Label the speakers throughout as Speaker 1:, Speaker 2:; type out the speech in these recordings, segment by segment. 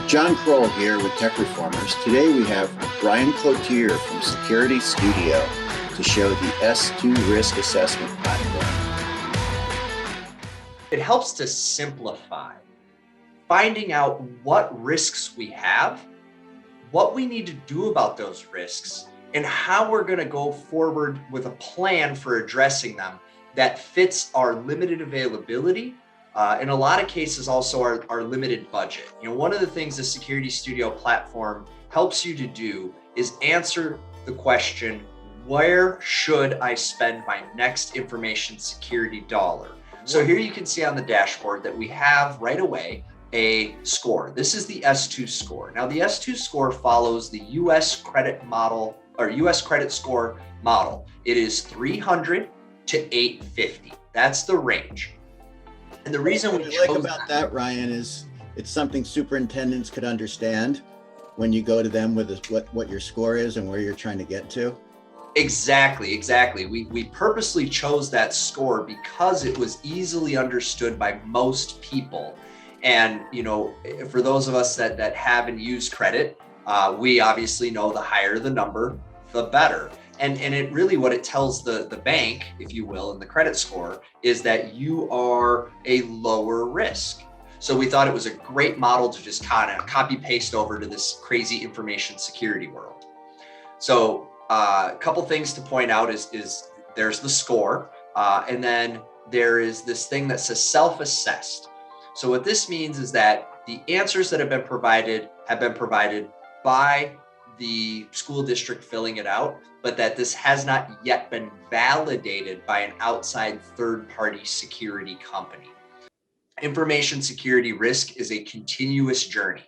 Speaker 1: John Krull here with Tech Reformers. Today we have Brian Cloutier from Security Studio to show the S2 risk assessment platform.
Speaker 2: It helps to simplify finding out what risks we have, what we need to do about those risks, and how we're going to go forward with a plan for addressing them that fits our limited availability. In a lot of cases, also our limited budget. One of the things the Security Studio platform helps you to do is answer the question, where should I spend my next information security dollar? So here you can see on the dashboard that we have right away a score. This is the S2 score. Now the S2 score follows the US credit model or US credit score model. It is 300 to 850. That's the range. And the reason
Speaker 1: what I like about that, Ryan, is it's something superintendents could understand when you go to them with what your score is and where you're trying to get to.
Speaker 2: Exactly. We purposely chose that score because it was easily understood by most people. And, for those of us that haven't used credit, we obviously know the higher the number, the better. And it really, what it tells the bank, if you will, in the credit score is that you are a lower risk. So we thought it was a great model to just kind of copy paste over to this crazy information security world. So a couple things to point out is there's the score, and then there is this thing that says self-assessed. So what this means is that the answers that have been provided by the school district filling it out, but that this has not yet been validated by an outside third-party security company. Information security risk is a continuous journey.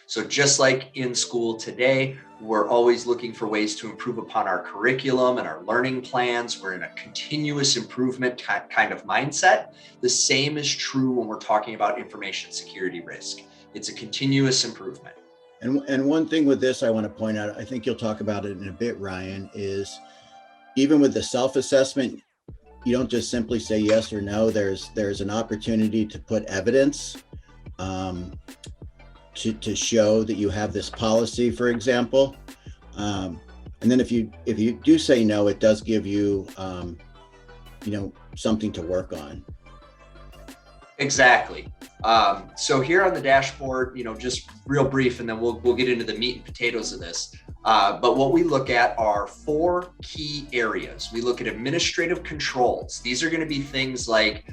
Speaker 2: So just like in school today, we're always looking for ways to improve upon our curriculum and our learning plans. We're in a continuous improvement kind of mindset. The same is true when we're talking about information security risk. It's a continuous improvement.
Speaker 1: And one thing with this I want to point out, I think you'll talk about it in a bit, Ryan, is even with the self-assessment, you don't just simply say yes or no. There's an opportunity to put evidence to show that you have this policy, for example. And then if you do say no, it does give you something to work on.
Speaker 2: Exactly. So here on the dashboard, just real brief, and then we'll get into the meat and potatoes of this. But what we look at are 4 key areas. We look at administrative controls. These are going to be things like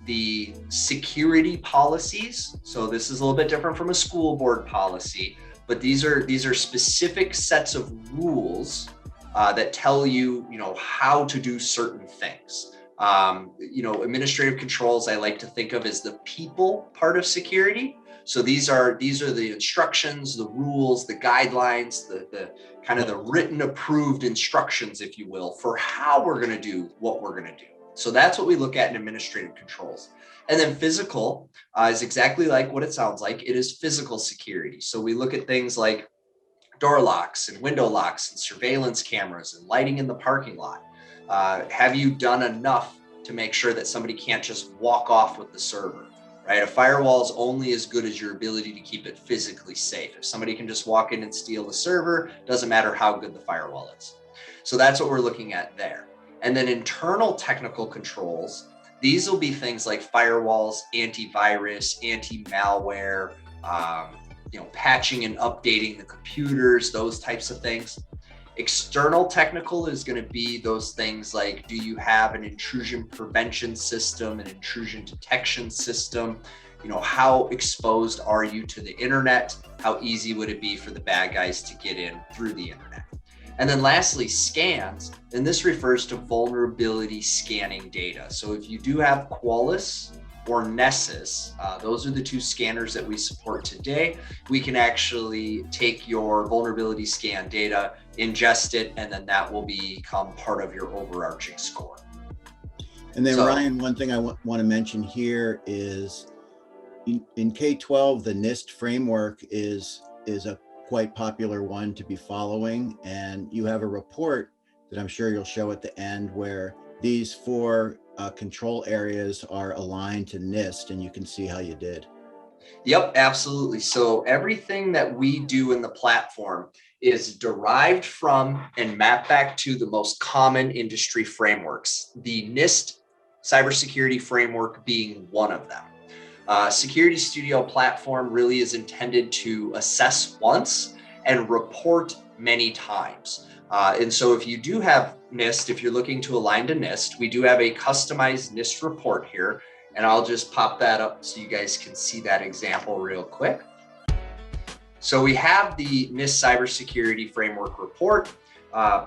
Speaker 2: the security policies. So this is a little bit different from a school board policy, but these are specific sets of rules that tell you, how to do certain things. Administrative controls I like to think of as the people part of security. So these are the instructions, the rules, the guidelines, the kind of the written approved instructions, if you will, for how we're going to do what we're going to do. So that's what we look at in administrative controls. And then physical is exactly like what it sounds like. It is physical security. So we look at things like door locks and window locks and surveillance cameras and lighting in the parking lot. Have you done enough to make sure that somebody can't just walk off with the server, right? A firewall is only as good as your ability to keep it physically safe. If somebody can just walk in and steal the server, doesn't matter how good the firewall is. So that's what we're looking at there. And then internal technical controls, these will be things like firewalls, antivirus, anti-malware, patching and updating the computers, those types of things. External technical is going to be those things like, do you have an intrusion prevention system, an intrusion detection system? How exposed are you to the internet? How easy would it be for the bad guys to get in through the internet? And then lastly, scans, and this refers to vulnerability scanning data. So if you do have Qualys or Nessus, those are the 2 scanners that we support today. We can actually take your vulnerability scan data, ingest it, and then that will become part of your overarching score.
Speaker 1: And then Ryan, one thing I want to mention here is in K-12, the NIST framework is a quite popular one to be following. And you have a report that I'm sure you'll show at the end where these 4 control areas are aligned to NIST, and you can see how you did.
Speaker 2: Yep, absolutely. So everything that we do in the platform is derived from and mapped back to the most common industry frameworks, the NIST cybersecurity framework being one of them. Security Studio platform really is intended to assess once and report many times. And so if you do have NIST, if you're looking to align to NIST, we do have a customized NIST report here. And I'll just pop that up so you guys can see that example real quick. So we have the NIST Cybersecurity Framework Report.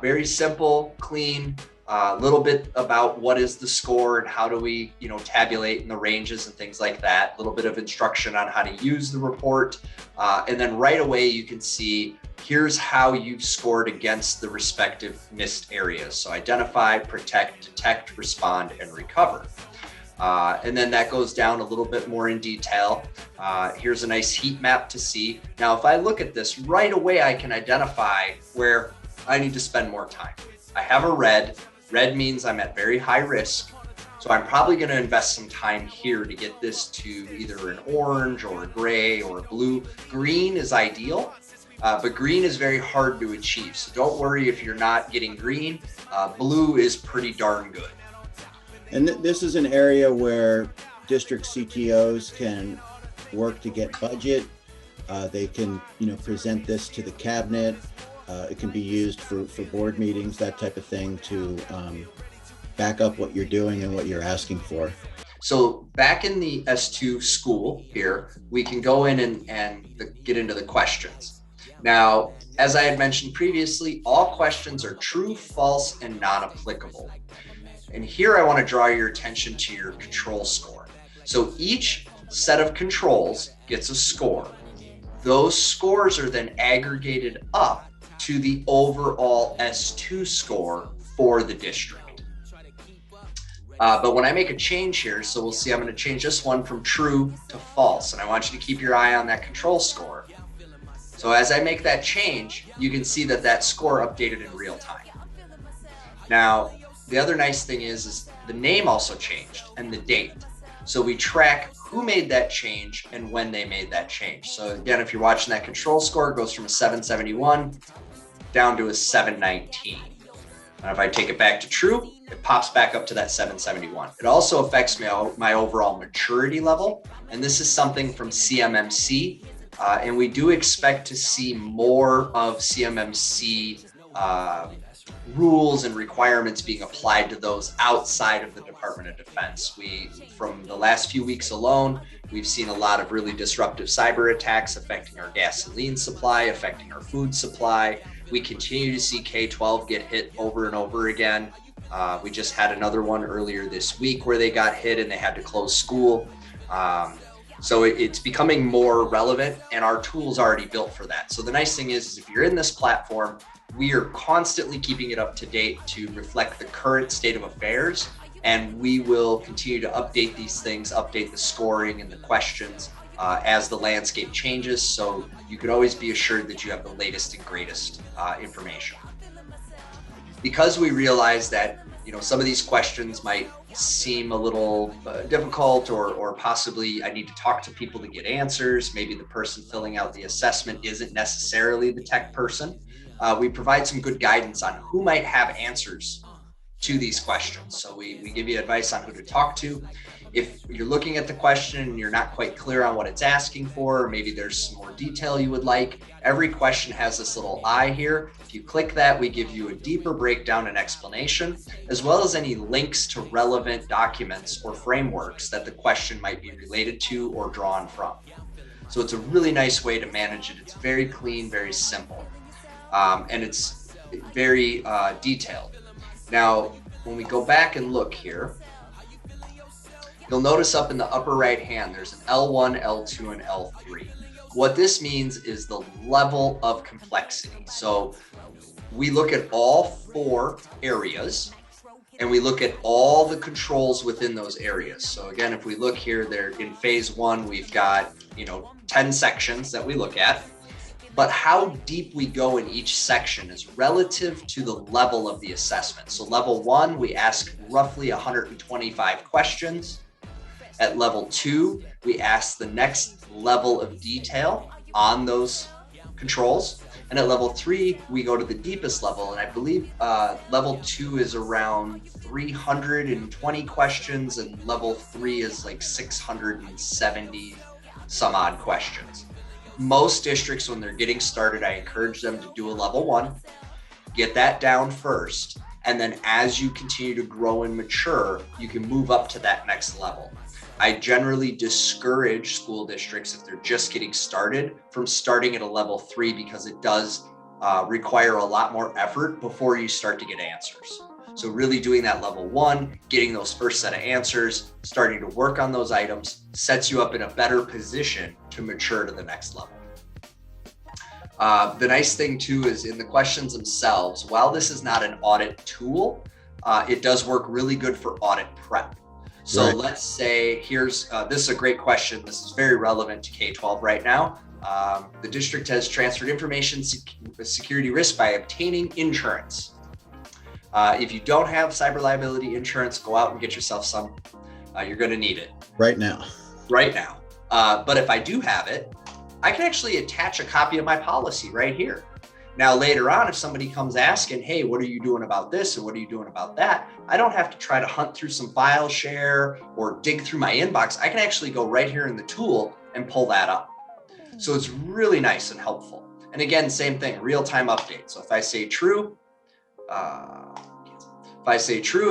Speaker 2: Very simple, clean, a little bit about what is the score and how do we, tabulate in the ranges and things like that. A little bit of instruction on how to use the report. And then right away, you can see here's how you've scored against the respective NIST areas. So identify, protect, detect, respond, and recover. And then that goes down a little bit more in detail. Here's a nice heat map to see. Now, if I look at this right away, I can identify where I need to spend more time. I have a red. Red means I'm at very high risk. So I'm probably going to invest some time here to get this to either an orange or a gray or a blue. Green is ideal, but green is very hard to achieve. So don't worry if you're not getting green. Blue is pretty darn good.
Speaker 1: And this is an area where district CTOs can work to get budget. They can, present this to the cabinet. It can be used for board meetings, that type of thing, to back up what you're doing and what you're asking for.
Speaker 2: So back in the S2 school here, we can go in and get into the questions. Now, as I had mentioned previously, all questions are true, false, and non-applicable. And here I want to draw your attention to your control score. So each set of controls gets a score. Those scores are then aggregated up to the overall S2 score for the district. But when I make a change here, so we'll see I'm going to change this one from true to false. And I want you to keep your eye on that control score. So as I make that change, you can see that score updated in real time. Now, the other nice thing is the name also changed and the date. So we track who made that change and when they made that change. So again, if you're watching that control score, it goes from a 771 down to a 719. And if I take it back to true, it pops back up to that 771. It also affects my overall maturity level. And this is something from CMMC. And we do expect to see more of CMMC rules and requirements being applied to those outside of the Department of Defense. From the last few weeks alone, we've seen a lot of really disruptive cyber attacks affecting our gasoline supply, affecting our food supply. We continue to see K-12 get hit over and over again. We just had another one earlier this week where they got hit and they had to close school. So it's becoming more relevant, and our tool's already built for that. So the nice thing is if you're in this platform, we are constantly keeping it up to date to reflect the current state of affairs, and we will continue to update these things, update the scoring and the questions as the landscape changes. So you could always be assured that you have the latest and greatest information. Because we realize that some of these questions might seem a little difficult, or possibly I need to talk to people to get answers. Maybe the person filling out the assessment isn't necessarily the tech person. We provide some good guidance on who might have answers to these questions. So we give you advice on who to talk to. If you're looking at the question and you're not quite clear on what it's asking for, or maybe there's some more detail you would like, every question has this little eye here. If you click that, we give you a deeper breakdown and explanation, as well as any links to relevant documents or frameworks that the question might be related to or drawn from. So it's a really nice way to manage it. It's very clean, very simple, and it's very detailed. Now, when we go back and look here, you'll notice up in the upper right hand, there's an L1, L2, and L3. What this means is the level of complexity. So we look at all 4 areas and we look at all the controls within those areas. So again, if we look here, there in phase 1, we've got 10 sections that we look at. But how deep we go in each section is relative to the level of the assessment. So level 1, we ask roughly 125 questions. At level 2, we ask the next level of detail on those controls. And at level 3, we go to the deepest level. And I believe level 2 is around 320 questions, and level 3 is like 670 some odd questions. Most districts, when they're getting started, I encourage them to do a level 1, get that down first. And then as you continue to grow and mature, you can move up to that next level. I generally discourage school districts, if they're just getting started, from starting at a level 3, because it does require a lot more effort before you start to get answers. So really doing that level 1, getting those first set of answers, starting to work on those items, sets you up in a better position to mature to the next level. The nice thing too is in the questions themselves, while this is not an audit tool, it does work really good for audit prep. So
Speaker 1: Right.
Speaker 2: let's say this is a great question. This is very relevant to K-12 right now. The district has transferred information security risk by obtaining insurance. If you don't have cyber liability insurance, go out and get yourself some. You're going to need it
Speaker 1: Right now.
Speaker 2: right now. But if I do have it, I can actually attach a copy of my policy right here. Now, later on, if somebody comes asking, hey, what are you doing about this? And what are you doing about that? I don't have to try to hunt through some file share or dig through my inbox. I can actually go right here in the tool and pull that up. So it's really nice and helpful. And again, same thing, real-time update. So if I say true,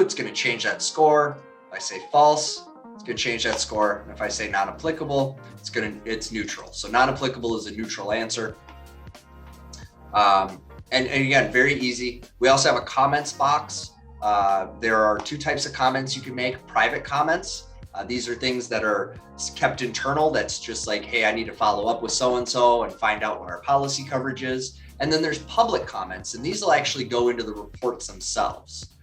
Speaker 2: it's going to change that score. If I say false, it's going to change that score. And if I say non-applicable, it's neutral. So non-applicable is a neutral answer. And again, very easy. We also have a comments box. There are 2 types of comments you can make. Private comments. These are things that are kept internal. That's just like, hey, I need to follow up with so-and-so and find out what our policy coverage is. And then there's public comments, and these will actually go into the reports themselves.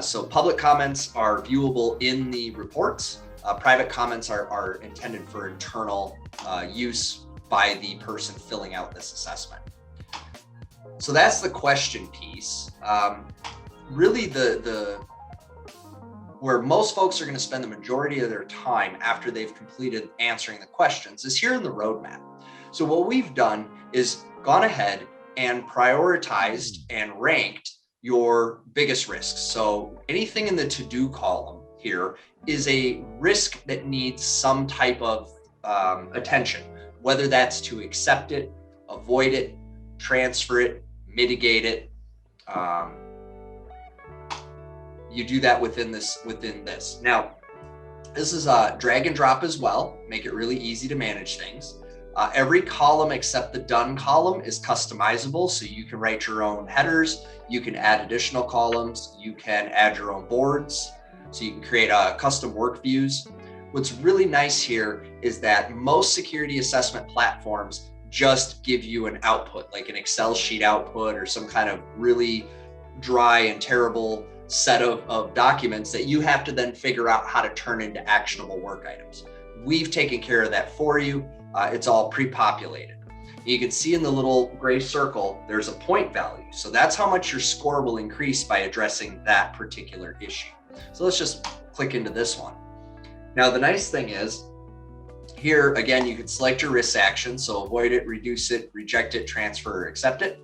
Speaker 2: So public comments are viewable in the reports. Private comments are intended for internal use by the person filling out this assessment. So that's the question piece. Really where most folks are going to spend the majority of their time after they've completed answering the questions is here in the roadmap. So what we've done is gone ahead and prioritized and ranked your biggest risks. So anything in the to-do column here is a risk that needs some type of attention, whether that's to accept it, avoid it, transfer it, mitigate it. You do that within this. Now, this is a drag and drop as well, make it really easy to manage things. Every column except the done column is customizable. So you can write your own headers, you can add additional columns, you can add your own boards. So you can create custom work views. What's really nice here is that most security assessment platforms just give you an output, like an Excel sheet output or some kind of really dry and terrible set of documents that you have to then figure out how to turn into actionable work items. We've taken care of that for you. It's all pre-populated. You can see in the little gray circle, there's a point value. So that's how much your score will increase by addressing that particular issue. So let's just click into this one. Now, the nice thing is, here, again, you can select your risk action. So avoid it, reduce it, reject it, transfer, or accept it.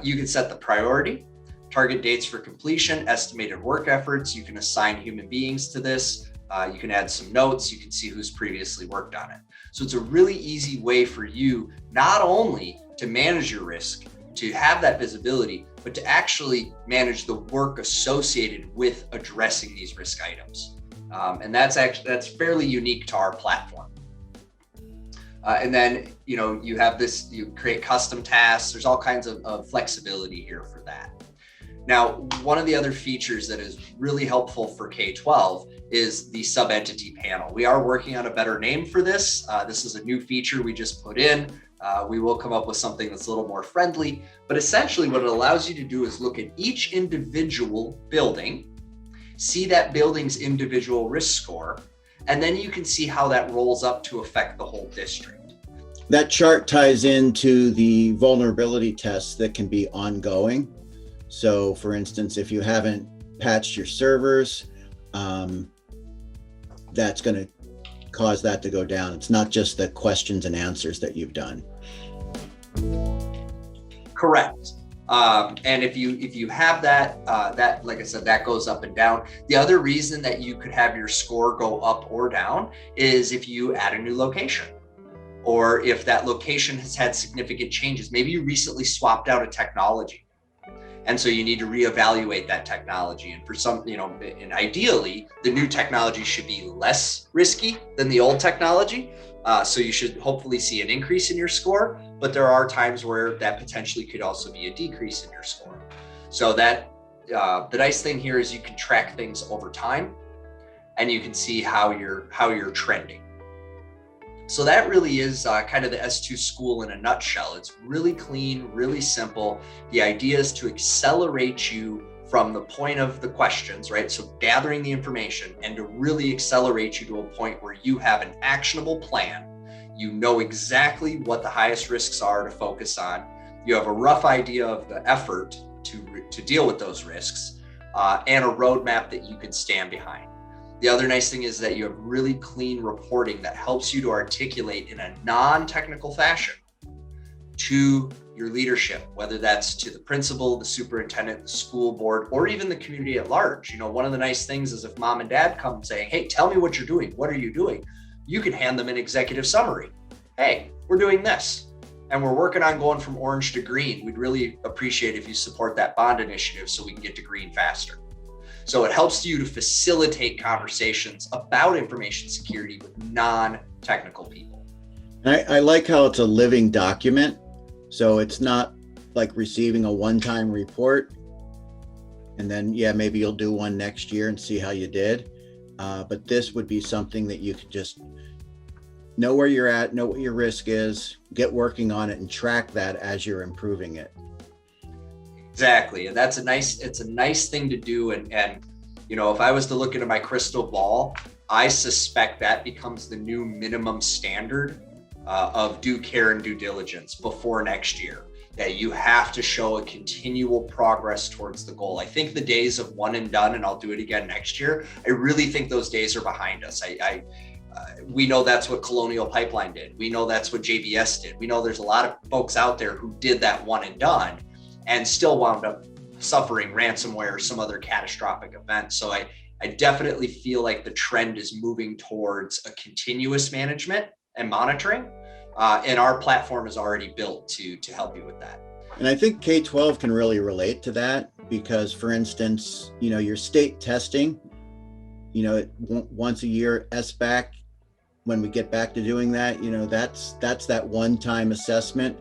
Speaker 2: You can set the priority, target dates for completion, estimated work efforts. You can assign human beings to this. You can add some notes. You can see who's previously worked on it. So it's a really easy way for you not only to manage your risk, to have that visibility, but to actually manage the work associated with addressing these risk items. And that's fairly unique to our platform. And then, you have this, you create custom tasks. There's all kinds of flexibility here for that. Now, one of the other features that is really helpful for K-12 is the sub-entity panel. We are working on a better name for this. This is a new feature we just put in. We will come up with something that's a little more friendly, but essentially what it allows you to do is look at each individual building, see that building's individual risk score, and then you can see how that rolls up to affect the whole district.
Speaker 1: That chart ties into the vulnerability tests that can be ongoing. So for instance, if you haven't patched your servers, that's going to cause that to go down. It's not just the questions and answers that you've done.
Speaker 2: Correct. And if you have that, like I said, that goes up and down. The other reason that you could have your score go up or down is if you add a new location, or if that location has had significant changes. Maybe you recently swapped out a technology, and so you need to reevaluate that technology. And for some, and ideally, the new technology should be less risky than the old technology. So you should hopefully see an increase in your score, but there are times where that potentially could also be a decrease in your score. So that the nice thing here is you can track things over time, and you can see how you're trending. So that really is kind of the S2 school in a nutshell. It's really clean, really simple. The idea is to accelerate you from the point of the questions, right? So gathering the information, and to really accelerate you to a point where you have an actionable plan. You know exactly what the highest risks are to focus on. You have a rough idea of the effort to deal with those risks, and a roadmap that you can stand behind. The other nice thing is that you have really clean reporting that helps you to articulate in a non-technical fashion to your leadership, whether that's to the principal, the superintendent, the school board, or even the community at large. One of the nice things is if mom and dad come saying, hey, tell me what you're doing. What are you doing? You can hand them an executive summary. Hey, we're doing this, and we're working on going from orange to green. We'd really appreciate if you support that bond initiative so we can get to green faster. So it helps you to facilitate conversations about information security with non-technical people.
Speaker 1: I like how it's a living document. So it's not like receiving a one-time report and then, maybe you'll do one next year and see how you did. But this would be something that you could just know where you're at, know what your risk is, get working on it, and track that as you're improving it.
Speaker 2: Exactly. And it's a nice thing to do. And if I was to look into my crystal ball, I suspect that becomes the new minimum standard of due care and due diligence before next year, that you have to show a continual progress towards the goal. I think the days of one and done, and I'll do it again next year, I really think those days are behind us. We know that's what Colonial Pipeline did. We know that's what JBS did. We know there's a lot of folks out there who did that one and done and still wound up suffering ransomware or some other catastrophic event. So I definitely feel like the trend is moving towards a continuous management and monitoring, and our platform is already built to help you with that.
Speaker 1: And I think K-12 can really relate to that because, for instance, your state testing, once a year SBAC, when we get back to doing that, that's that one-time assessment.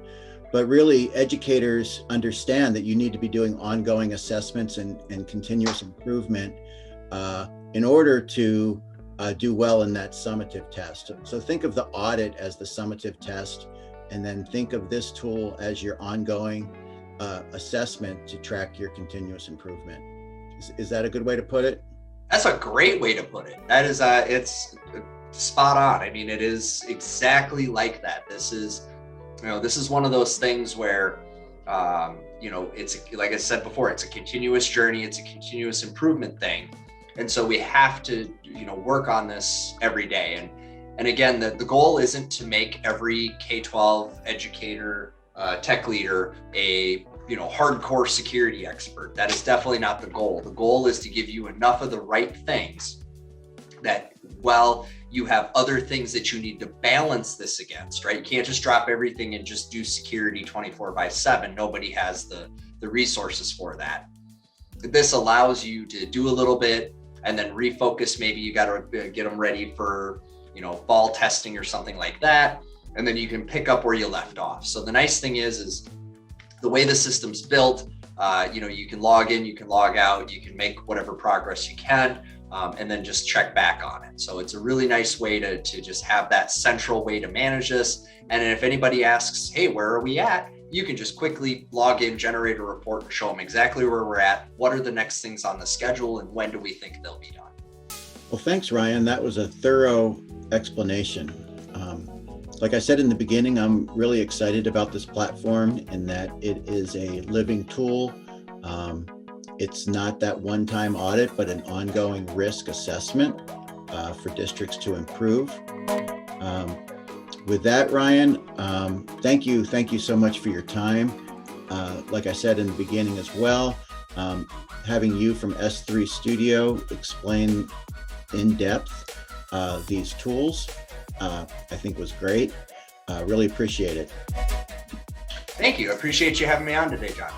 Speaker 1: But really, educators understand that you need to be doing ongoing assessments and continuous improvement in order to do well in that summative test. So think of the audit as the summative test, and then think of this tool as your ongoing assessment to track your continuous improvement. Is that a good way to put it?
Speaker 2: That's a great way to put it. That is, it's spot on. I mean, it is exactly like that. This is one of those things where, it's like I said before, it's a continuous journey. It's a continuous improvement thing. And so we have to, work on this every day. And again, the goal isn't to make every K-12 educator, tech leader, a, hardcore security expert. That is definitely not the goal. The goal is to give you enough of the right things that, while you have other things that you need to balance this against, right? You can't just drop everything and just do security 24/7. Nobody has the resources for that. This allows you to do a little bit and then refocus. Maybe you got to get them ready for, fall testing or something like that. And then you can pick up where you left off. So the nice thing is the way the system's built, you can log in, you can log out, you can make whatever progress you can. And then just check back on it. So it's a really nice way to just have that central way to manage this. And if anybody asks, hey, where are we at? You can just quickly log in, generate a report, and show them exactly where we're at. What are the next things on the schedule, and when do we think they'll be done?
Speaker 1: Well, thanks, Ryan. That was a thorough explanation. Like I said in the beginning, I'm really excited about this platform in that it is a living tool. It's not that one-time audit, but an ongoing risk assessment. for districts to improve. With that, Ryan, thank you so much for your time. Like I said in the beginning as well, having you from S3 Studio explain in depth these tools, I think was great. Really appreciate it.
Speaker 2: Thank you. I appreciate you having me on today, John.